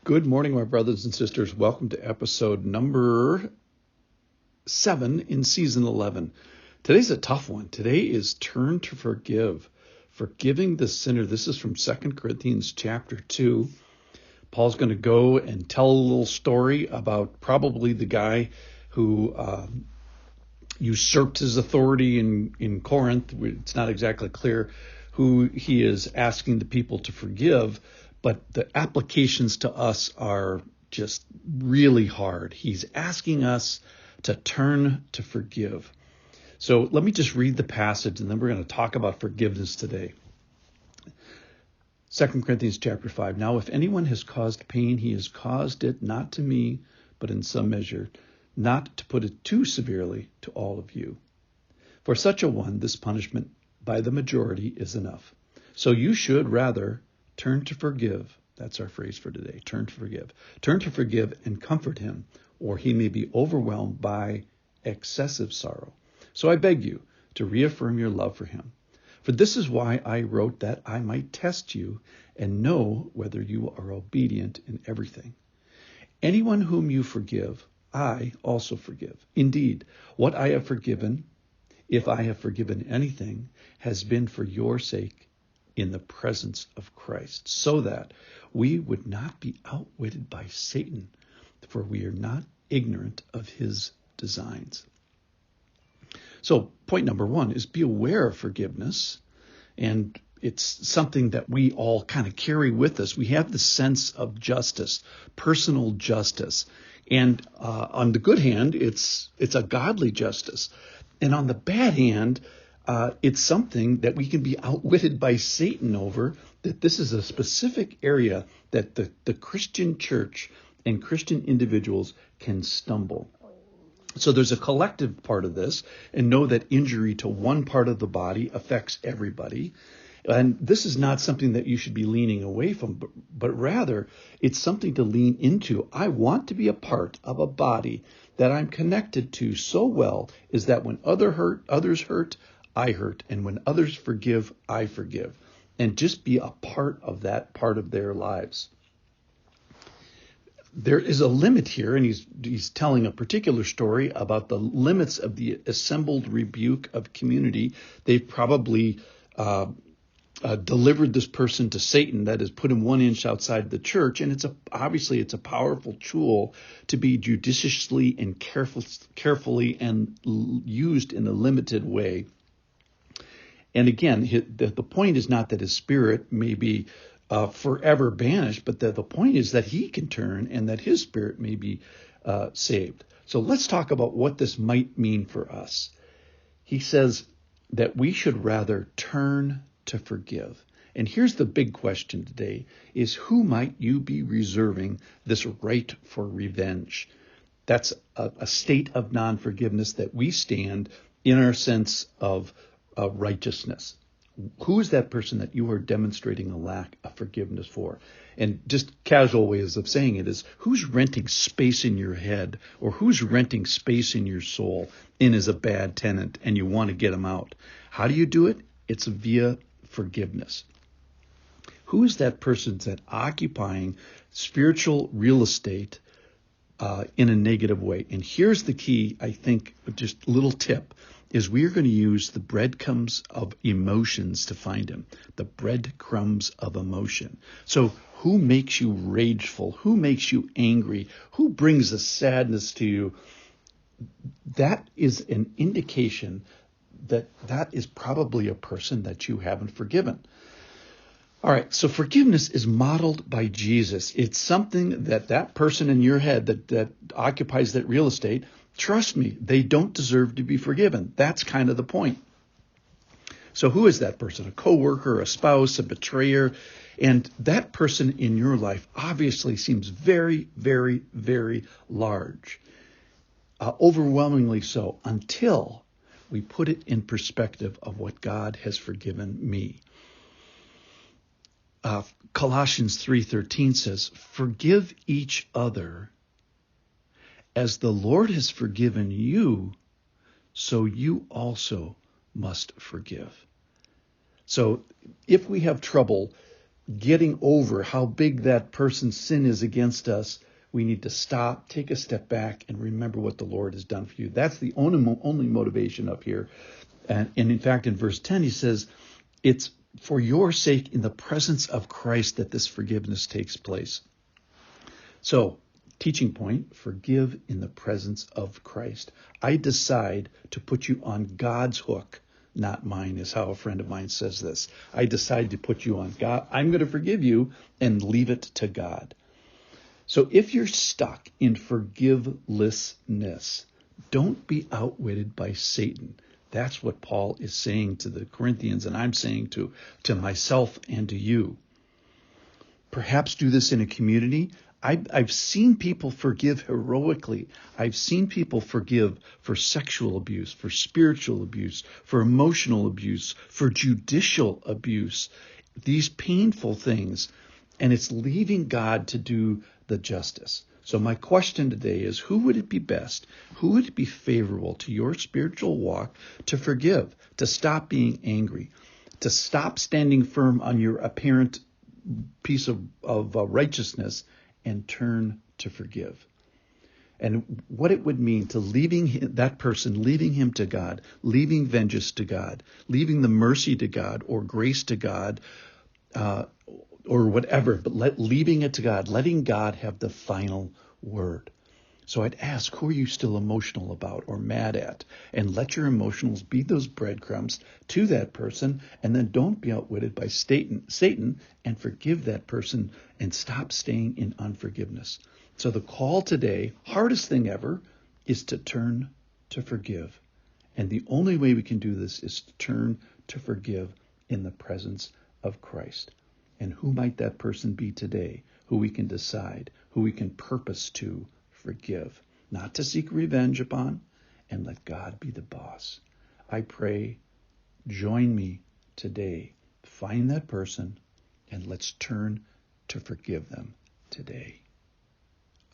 Good morning, my brothers and sisters. Welcome to episode number 7 in season 11. Today's a tough one. Today is Turn to Forgive, forgiving the sinner. This is from 2 Corinthians chapter 2. Paul's going to go and tell a little story about probably the guy who usurped his authority in Corinth. It's not exactly clear who he is asking the people to forgive, but the applications to us are just really hard. He's asking us to turn to forgive. So let me just read the passage, and then we're going to talk about forgiveness today. 2 Corinthians chapter 5. Now, if anyone has caused pain, he has caused it not to me, but in some measure, not to put it too severely to all of you. For such a one, this punishment by the majority is enough. So you should rather turn to forgive. That's our phrase for today. Turn to forgive. Turn to forgive and comfort him, or he may be overwhelmed by excessive sorrow. So I beg you to reaffirm your love for him. For this is why I wrote, that I might test you and know whether you are obedient in everything. Anyone whom you forgive, I also forgive. Indeed, what I have forgiven, if I have forgiven anything, has been for your sake in the presence of Christ, so that we would not be outwitted by Satan, for we are not ignorant of his designs. So point number 1 is be aware of forgiveness. And it's something that we all kind of carry with us. We have the sense of justice, personal justice. And on the good hand, it's a godly justice. And on the bad hand, it's something that we can be outwitted by Satan over, that this is a specific area that the Christian church and Christian individuals can stumble. So there's a collective part of this, and know that injury to one part of the body affects everybody. And this is not something that you should be leaning away from, but rather it's something to lean into. I want to be a part of a body that I'm connected to so well is that when others hurt, I hurt. And when others forgive, I forgive. And just be a part of that part of their lives. There is a limit here, and he's telling a particular story about the limits of the assembled rebuke of community. They've probably delivered this person to Satan, that has put him 1 inch outside the church, and obviously it's a powerful tool to be judiciously and carefully and used in a limited way. And again, the point is not that his spirit may be forever banished, but the point is that he can turn and that his spirit may be saved. So let's talk about what this might mean for us. He says that we should rather turn to forgive. And here's the big question today is, who might you be reserving this right for revenge? That's a state of non-forgiveness that we stand in our sense of righteousness. Who is that person that you are demonstrating a lack of forgiveness for? And just casual ways of saying it is, who's renting space in your head, or who's renting space in your soul and is a bad tenant and you want to get them out? How do you do it? It's via forgiveness. Who is that person that's occupying spiritual real estate in a negative way? And here's the key, I think, just a little tip, is we're going to use the breadcrumbs of emotions to find him. The breadcrumbs of emotion. So who makes you rageful? Who makes you angry? Who brings the sadness to you? That is an indication that is probably a person that you haven't forgiven. All right, so forgiveness is modeled by Jesus. It's something that person in your head that occupies that real estate, trust me, they don't deserve to be forgiven. That's kind of the point. So who is that person? A coworker, a spouse, a betrayer? And that person in your life obviously seems very, very, very large. Overwhelmingly so, until we put it in perspective of what God has forgiven me. Colossians 3:13 says, forgive each other as the Lord has forgiven you, so you also must forgive. So if we have trouble getting over how big that person's sin is against us, we need to stop, take a step back, and remember what the Lord has done for you. That's the only motivation up here. And in fact, in verse 10, he says, it's for your sake in the presence of Christ that this forgiveness takes place. So, teaching point, forgive in the presence of Christ. I decide to put you on God's hook, not mine, is how a friend of mine says this. I decide to put you on God. I'm going to forgive you and leave it to God. So if you're stuck in forgivelessness, don't be outwitted by Satan. That's what Paul is saying to the Corinthians, and I'm saying to myself and to you. Perhaps do this in a community. I've seen people forgive heroically. I've seen people forgive for sexual abuse, for spiritual abuse, for emotional abuse, for judicial abuse, these painful things. And it's leaving God to do the justice. So my question today is, who would it be best? Who would it be favorable to your spiritual walk to forgive, to stop being angry, to stop standing firm on your apparent piece of righteousness and turn to forgive? And what it would mean to leaving that person, leaving him to God, leaving vengeance to God, leaving the mercy to God or grace to God, or whatever, but leaving it to God, letting God have the final word. So I'd ask, who are you still emotional about or mad at? And let your emotionals be those breadcrumbs to that person, and then don't be outwitted by Satan, and forgive that person and stop staying in unforgiveness. So the call today, hardest thing ever, is to turn to forgive. And the only way we can do this is to turn to forgive in the presence of Christ. And who might that person be today, who we can decide, who we can purpose to forgive, not to seek revenge upon, and let God be the boss. I pray, join me today. Find that person, and let's turn to forgive them today.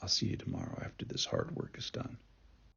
I'll see you tomorrow after this hard work is done.